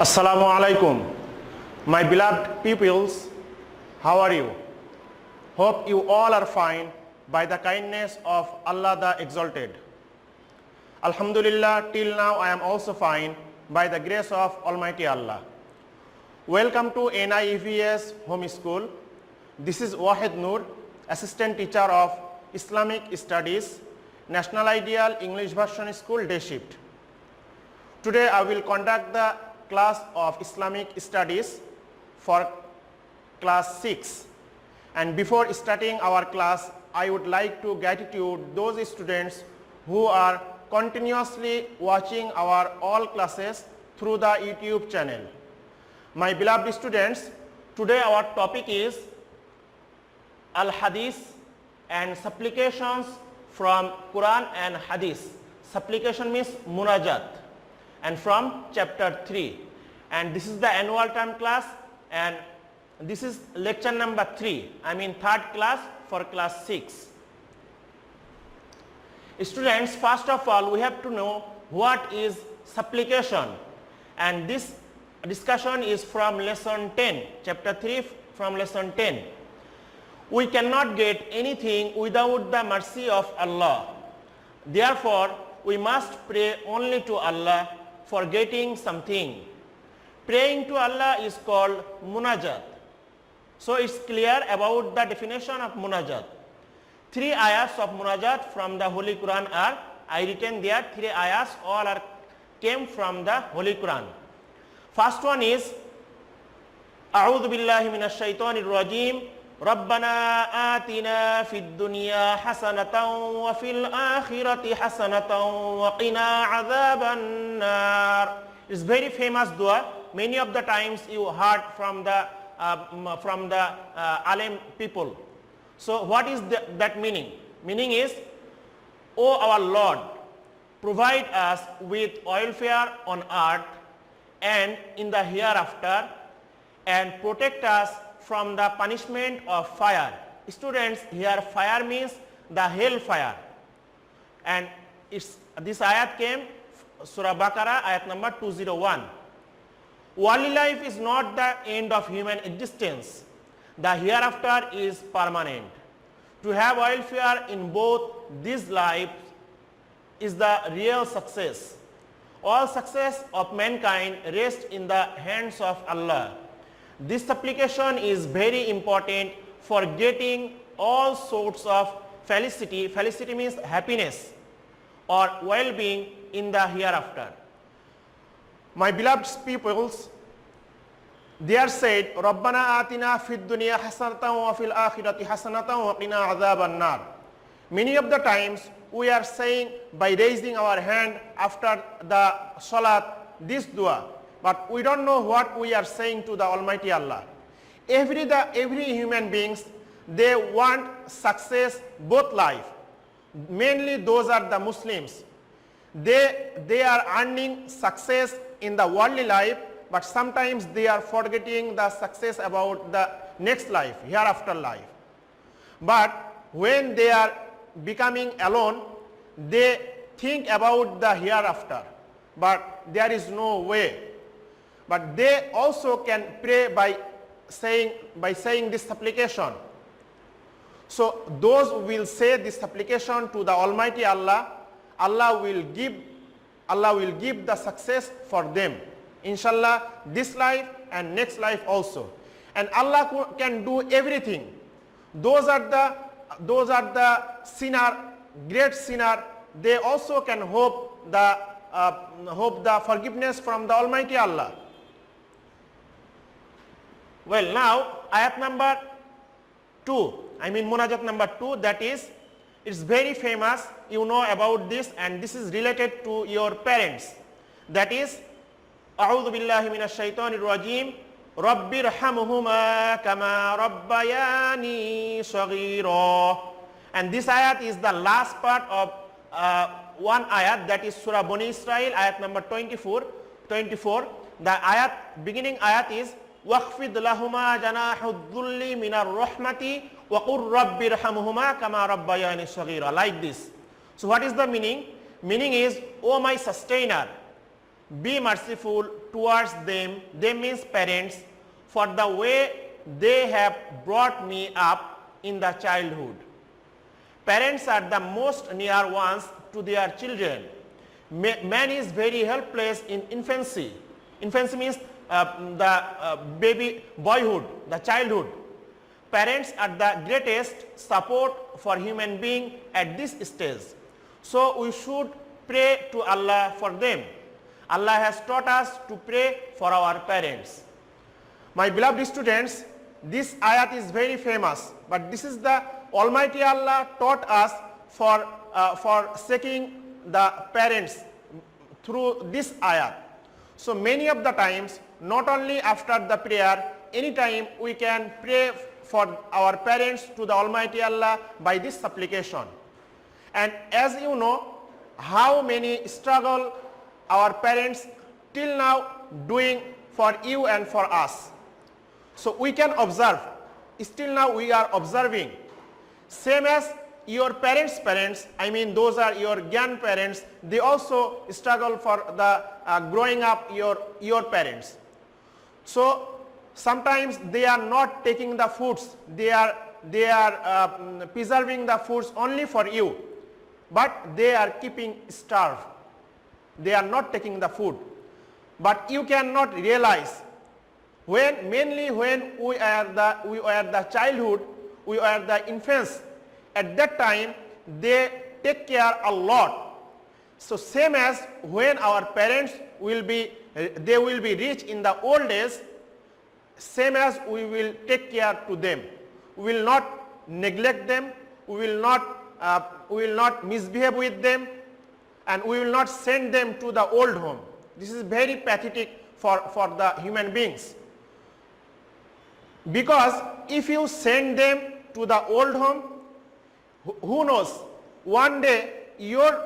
Assalamu alaikum. My beloved pupils, how are you? Hope you all are fine by the kindness of Allah the Exalted. Alhamdulillah, till now I am also fine by the grace of Almighty Allah. Welcome to NIEVS Home School. This is Wahid Noor, Assistant Teacher of Islamic Studies, National Ideal English Version School Day Shift. Today I will conduct the class of Islamic Studies for class 6. And before starting our class, I would like to gratitude those students who are continuously watching our all classes through the YouTube channel. My beloved students, today our topic is Al-Hadith and supplications from Quran and Hadith. Supplication means munajat, and from chapter 3. And this is the annual term class, and this is lecture number 3. I mean third class for class 6. Students, first of all, we have to know what is supplication, and this discussion is from lesson 10, chapter 3 from lesson 10. We cannot get anything without the mercy of Allah. Therefore, we must pray only to Allah for getting something. Praying to Allah is called munajat. So it's clear about the definition of munajat. 3 ayahs of munajat from the Holy Quran are, I written there 3 ayahs, all are came from the Holy Quran. First one is A'udhu billahi minash shaitanir rajim. Rabbana atina fid dunya hasanatan wa fil akhirati hasanatan wa qina adhaban nar. It's very famous dua. Many of the times you heard from the alim people. So what is that meaning? Meaning is, O our Lord, provide us with welfare on earth and in the hereafter, and protect us from the punishment of fire. Students, here fire means the hell fire. And this ayat came Surah Baqarah, ayat number 201. Worldly life is not the end of human existence. The hereafter is permanent. To have welfare in both these lives is the real success. All success of mankind rests in the hands of Allah. This supplication is very important for getting all sorts of felicity. Felicity means happiness or well-being in the hereafter. My beloved peoples, they are said, Rabbana atina fid dunya hasanatan wa fil akhirati hasanatan wa qina adhaban nar. Many of the times we are saying by raising our hand after the salat this dua, but we don't know what we are saying to the Almighty Allah. Every human beings, they want success both life. Mainly those are the Muslims. They are earning success in the worldly life, but sometimes they are forgetting the success about the next life, hereafter life. But when they are becoming alone, they think about the hereafter, but there is no way. But they also can pray by saying this supplication. So those who will say this supplication to the Almighty Allah, Allah will give the success for them. Inshallah, this life and next life also. And Allah can do everything. Those are the sinner, great sinner. They also can hope the forgiveness from the Almighty Allah. Well, now ayat number 2. I mean munajat number 2. That is, it's very famous. You know about this, and this is related to your parents. That is, A'udhu billahi minash shaitanir rajim. Rabbirhamhuma kama rabbayani saghira. And this ayat is the last part of one ayat, that is Surah Bani Israel, ayat number 24. The beginning ayat is waqfid lahuma janahu dhulli minar rahmati wa qur rabbirhamhuma kama rabbayani saghira. Like this. So what is the meaning? Meaning is, O my sustainer, be merciful towards them, they means parents, for the way they have brought me up in the childhood. Parents are the most near ones to their children. Man is very helpless in infancy. Infancy means the baby boyhood, the childhood. Parents are the greatest support for human being at this stage. So we should pray to Allah for them. Allah has taught us to pray for our parents. My beloved students, this ayat is very famous, but this is the Almighty Allah taught us for seeking the parents through this ayat. So many of the times, not only after the prayer, anytime we can pray for our parents to the Almighty Allah by this supplication. And as you know, how many struggle our parents till now doing for you and for us. So we can observe, still now we are observing, same as your parents' parents, I mean those are your grandparents, they also struggle for the growing up your parents. So sometimes they are not taking the foods, they are preserving the foods only for you, but they are keeping starved. They are not taking the food. But you cannot realize mainly when we are the childhood, we are the infants, at that time they take care a lot. So same as when our parents they will be rich in the old days, same as we will take care to them. We will not neglect them, we will not misbehave with them, and we will not send them to the old home. This is very pathetic for the human beings. Because if you send them to the old home, who knows, one day your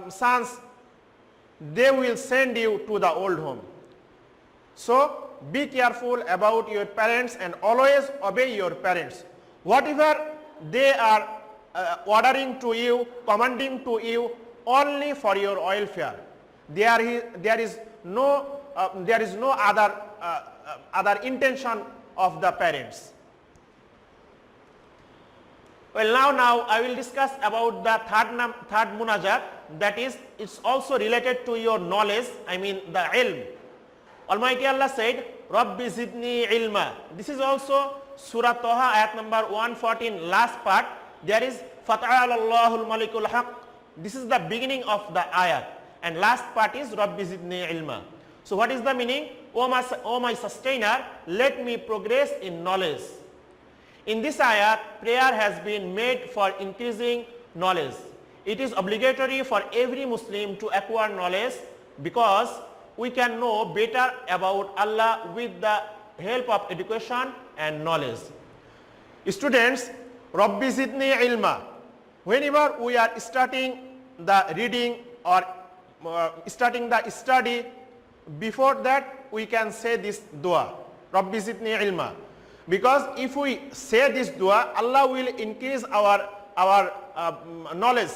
sons, they will send you to the old home. So be careful about your parents and always obey your parents. Whatever they are ordering to you, commanding to you, only for your welfare. There is no other intention of the parents. Well, now I will discuss about the third munajat, that is, it's also related to your knowledge, I mean the ilm. Almighty Allah said, Rabbi zidni ilma. This is also Surah Taha ayat number 114, last part. There is Fata'ala Allahul Malikul Haq. This is the beginning of the ayat. And last part is Rabbi zidni ilma. So what is the meaning? O my sustainer, let me progress in knowledge. In this ayat, prayer has been made for increasing knowledge. It is obligatory for every Muslim to acquire knowledge because we can know better about Allah with the help of education and knowledge. Students, Rabbi zidni ilma. Whenever we are starting the reading or starting the study, before that we can say this dua, Rabbi zidni ilma. Because if we say this dua, Allah will increase our knowledge.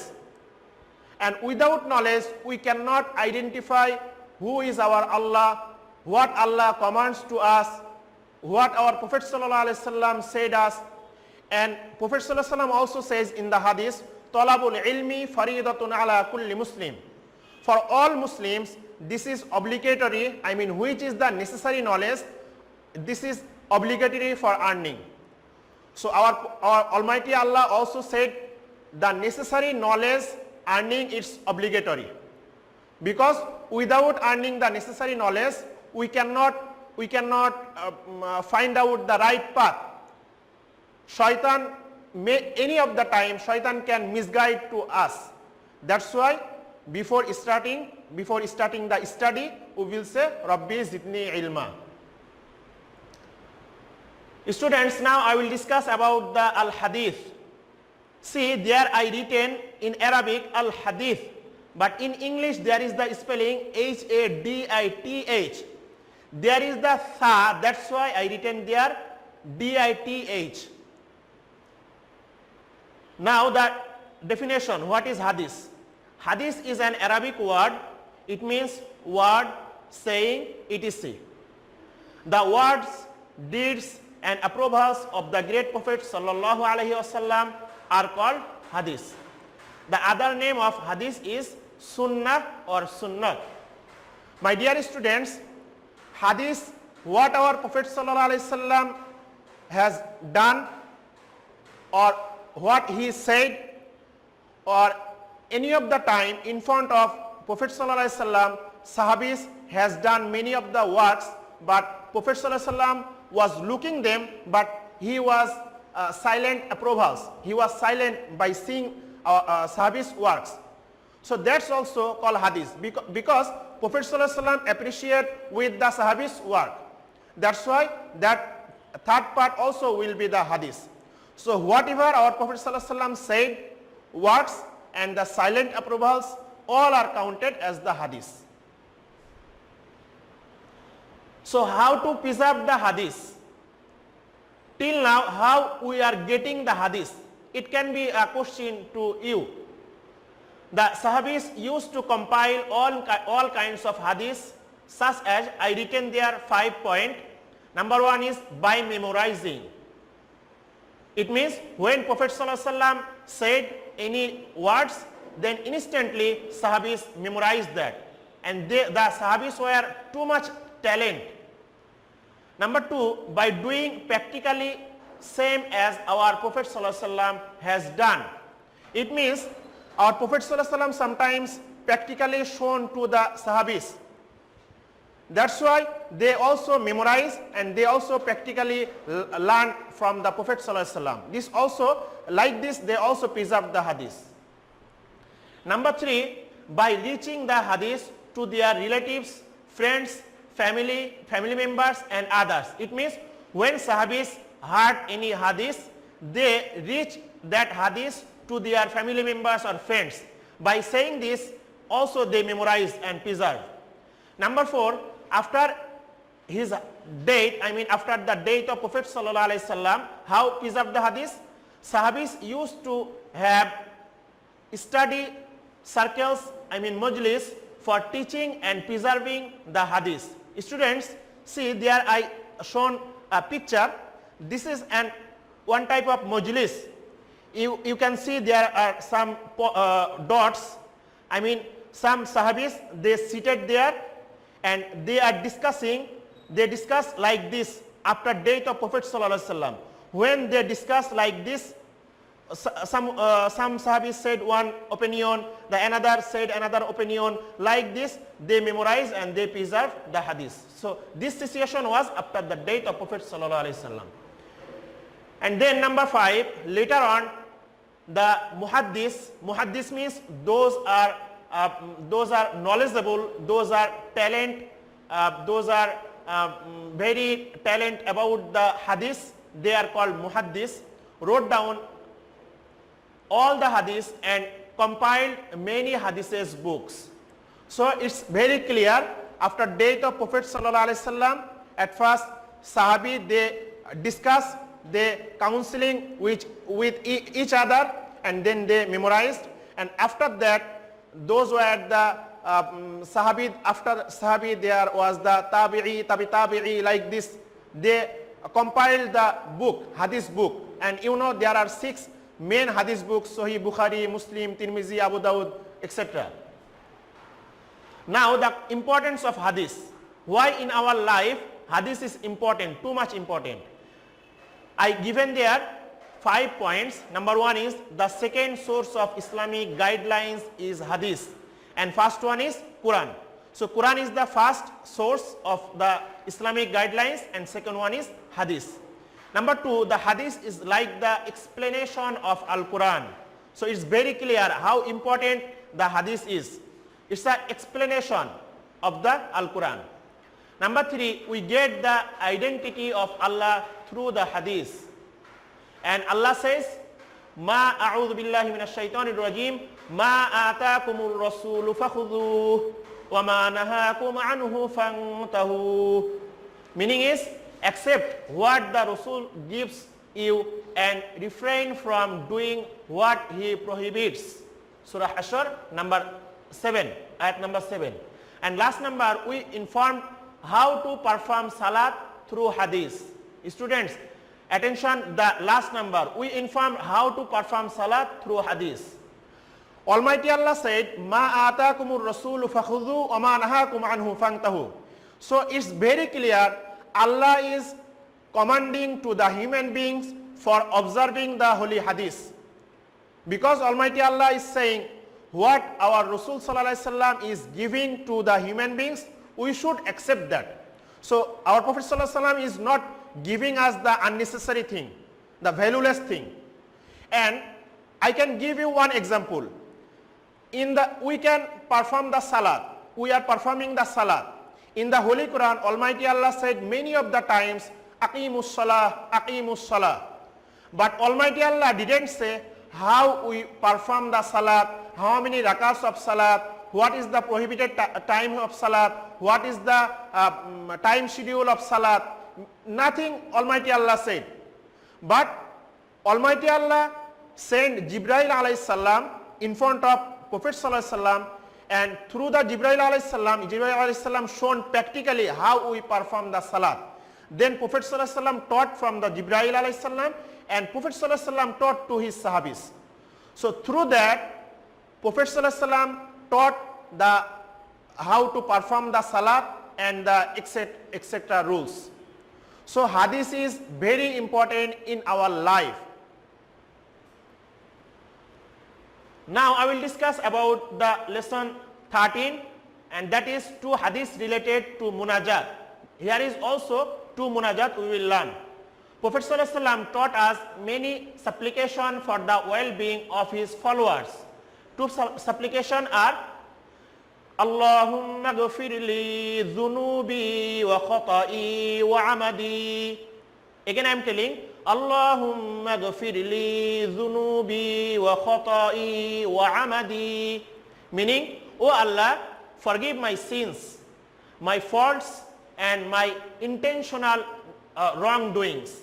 And without knowledge, we cannot identify who is our Allah, what Allah commands to us, what our Prophet ﷺ said us. And Prophet ﷺ also says in the hadith, Talabul ilmi faridatun ala kulli Muslim. For all Muslims, this is obligatory, I mean which is the necessary knowledge, this is obligatory for earning. So our Almighty Allah also said the necessary knowledge earning is obligatory. Because without earning the necessary knowledge, we cannot find out the right path. Shaitan any of the time, shaitan can misguide to us. That's why before starting the study, we will say Rabbi zidni ilma. Students, now I will discuss about the al-hadith. See, there I written in Arabic al-hadith, but in English there is the spelling H-A-D-I-T-H. There is the tha, that's why I written there D-I-T-H. Now the definition, what is hadith? Hadith is an Arabic word It means word, saying, etc. The words, deeds and approvals of the great Prophet sallallahu alaihi wasallam are called hadith. The other name of hadith is sunnah or sunnat. My dear students, hadith, what our Prophet sallallahu alaihi wasallam has done or what he said or any of the time in front of Prophet sallallahu alaihi wasallam, Sahabis has done many of the works, but Prophet sallallahu alaihi wasallam was looking them, but he was silent approvals. He was silent by seeing Sahabis works. So that's also called hadith because Prophet sallallahu alaihi wasallam appreciate with the Sahabis work. That's why that third part also will be the hadith. So whatever our Prophet sallallahu alaihi wasallam said, works and the silent approvals, all are counted as the hadith. So how to preserve the hadith? Till now, how we are getting the hadith? It can be a question to you. The Sahabis used to compile all kinds of hadiths, such as I written there 5 points. Number 1 is by memorizing. It means when Prophet sallallahu alaihi wasallam said any words, then instantly Sahabis memorized that, and the Sahabis were too much talent. Number 2, by doing practically same as our Prophet sallallahu alaihi wasallam has done. It means our Prophet sallallahu alaihi wasallam sometimes practically shown to the Sahabis. That's why they also memorize and they also practically learn from the Prophet sallallahu alaihi wasallam. This also, like this, they also preserve the hadith. Number 3, by reaching the hadith to their relatives, friends, family members and others. It means when Sahabis heard any hadith, they reach that hadith to their family members or friends. By saying this, also they memorize and preserve. Number 4, after his date, after the date of Prophet sallallahu alaihi wasallam, how preserve the hadith? Sahabis used to have study circles, majlis, for teaching and preserving the hadith. Students, see there I shown a picture. This is one type of majlis. You can see there are some dots. Some Sahabis, they seated there and they are discussing. They discuss like this after date of Prophet sallallahu alaihi wasallam. When they discuss like this, some Sahabis said one opinion, the another said another opinion. Like this, they memorize and they preserve the hadith. So this situation was after the date of Prophet sallallahu alaihi wasallam. And then number 5, later on, the muhaddis. Muhaddis means those are knowledgeable, those are talent, those are very talent about the hadith. They are called muhaddis. Wrote down all the hadiths and compiled many hadiths books. So it's very clear after date of Prophet sallallahu alaihi wasallam, at first Sahabi they discuss, they counseling with each other and then they memorized, and after that those were the Sahabi. After Sahabi there was the tabi'i, like this. They compiled the book, hadith book, and there are 6 main hadith books: Sahih Bukhari, Muslim, Tirmizi, Abu Dawud, etc. Now the importance of hadith. Why in our life hadith is important, too much important? I given there 5 points. Number 1 is the second source of Islamic guidelines is hadith, and first one is Quran. So Quran is the first source of the Islamic guidelines and second one is hadith. Number 2, the hadith is like the explanation of Al-Quran. So it's very clear how important the hadith is. It's an explanation of the Al-Quran. Number 3, we get the identity of Allah through the hadith. And Allah says, Ma a'udhu billahi minash shaitanir rajim, ma ataakumur rasulu fakhudhuhu, wa ma nahakum anhu fantahu. Meaning is, accept what the Rasul gives you and refrain from doing what he prohibits. Surah Ashr number 7, ayat number 7. And last number, we informed how to perform salat through hadith. Students, attention, the last number, we informed how to perform salat through hadith. Almighty Allah said, "Ma atakumur rasulu fakhudhu wa ma nahakum anhu fantahu." So it's very clear, Allah is commanding to the human beings for observing the holy hadith. Because Almighty Allah is saying, what our Rasul Sallallahu Alaihi Wasallam is giving to the human beings, we should accept that. So our Prophet Sallallahu Alaihi Wasallam is not giving us the unnecessary thing, the valueless thing. And I can give you one example. We can perform the salat. We are performing the salat. In the Holy Quran, Almighty Allah said many of the times, Aqimus salah, Aqimus salah. But Almighty Allah didn't say how we perform the salat, how many rakats of salat, what is the prohibited time of salat, what is the time schedule of salat. Nothing Almighty Allah said. But Almighty Allah sent Jibreel alayhi salam in front of Prophet Sallallahu Alaihi Wasallam, and through the Jibreel alayhi salam shown practically how we perform the salat. Then Prophet Sallallahu Alaihi Wasallam taught from the Jibreel alayhi salam, and Prophet Sallallahu Alaihi Wasallam taught to his sahabis. So through that, Prophet Sallallahu Alaihi Wasallam taught how to perform the salat and the etc. rules. So hadith is very important in our life. Now I will discuss about the lesson 13, and that is 2 hadiths related to munajat. Here is also 2 munajat we will learn. Prophet Sallallahu Alaihi Wasallam taught us many supplication for the well-being of his followers. 2 supplication are Allahumma ghafirli dhunubi wa khata'i wa amadi. Again I am telling, Allahumma ghafirli dhunubi wa khata'i wa amadi. Meaning, O Allah, forgive my sins, my faults and my intentional wrongdoings.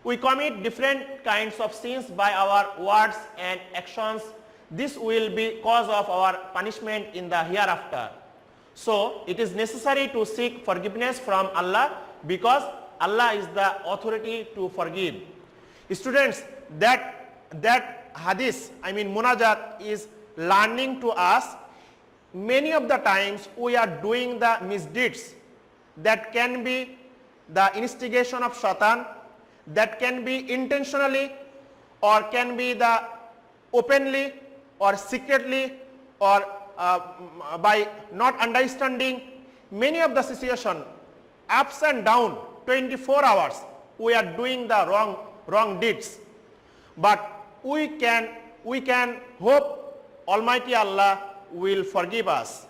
We commit different kinds of sins by our words and actions. This will be cause of our punishment in the hereafter. So it is necessary to seek forgiveness from Allah, because Allah is the authority to forgive. Students, that hadith, I mean munajat, is learning to us. Many of the times we are doing the misdeeds that can be the instigation of shaitan, that can be intentionally or can be the openly or secretly or by not understanding. Many of the situation, ups and down, 24 hours we are doing the wrong deeds. But we can hope Almighty Allah will forgive us,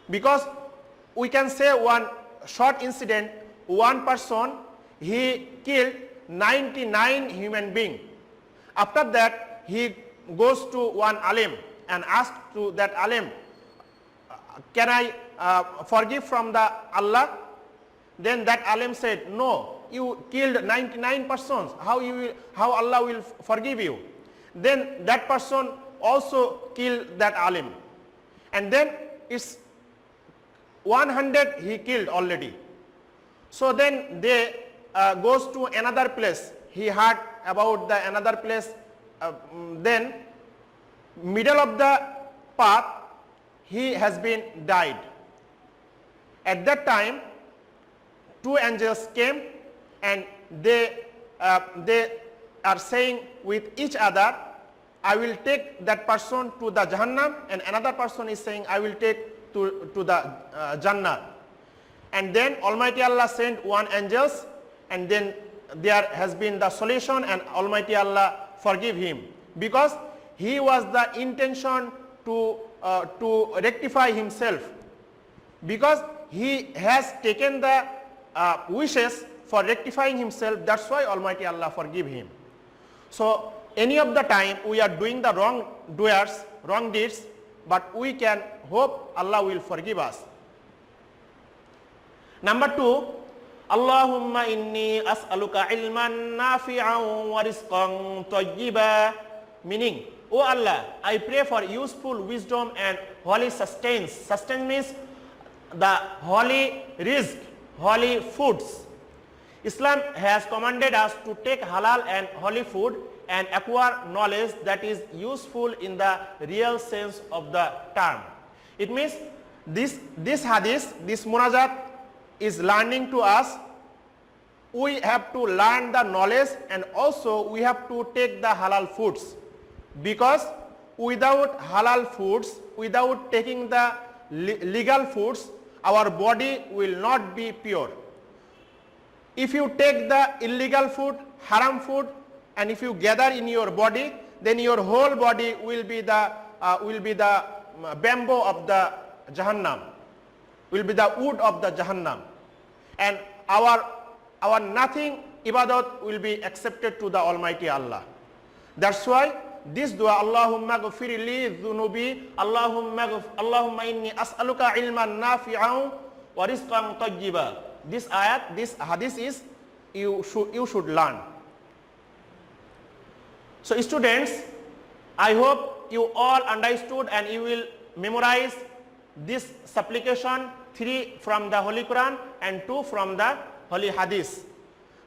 because we can say one short incident. One person, he killed 99 human beings. After that, he goes to one alim and asks to that alim, can I forgive from the Allah? Then that alim said, no, you killed 99 persons. How Allah will forgive you? Then that person also killed that alim. And then it's 100 he killed already. So then they goes to another place. He heard about the another place. Then middle of the path, he has been died. At that time, 2 angels came, and they are saying with each other, I will take that person to the Jahannam, and another person is saying, I will take to the Jannah. And then Almighty Allah sent 1 angel, and then there has been the solution, and Almighty Allah forgive him, because he was the intention to rectify himself, because he has taken the wishes for rectifying himself. That's why Almighty Allah forgive him. So any of the time we are doing the wrong deeds, but we can hope Allah will forgive us. Number 2, Allahumma inni as'aluka ilman nafi'an wa rizqan tayyiba. Meaning, O Allah, I pray for useful wisdom and holy sustenance. Sustenance means the holy rizq, holy foods. Islam has commanded us to take halal and holy food and acquire knowledge that is useful in the real sense of the term. It means this hadith, this munajat is learning to us. We have to learn the knowledge and also we have to take the halal foods, because without halal foods, without taking the legal foods, our body will not be pure. If you take the illegal food, haram food, and if you gather in your body, then your whole body will be the bamboo of the Jahannam, will be the wood of the Jahannam, and our nothing ibadat will be accepted to the Almighty Allah. That's why this dua, Allahumma ghafir li dhunubi, Allahumma inni as'aluka ilman nafi'an wa rizqan tayyiba. This ayat, this hadith is you should learn. So students, I hope you all understood and you will memorize this supplication, 3 from the Holy Quran and 2 from the Holy Hadith.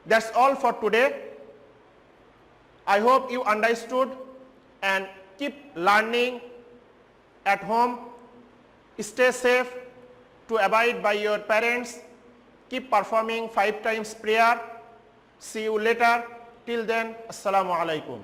That's all for today. I hope you understood and keep learning at home. Stay safe, to abide by your parents. Keep performing 5 times prayer. See you later. Till then, Assalamu alaikum.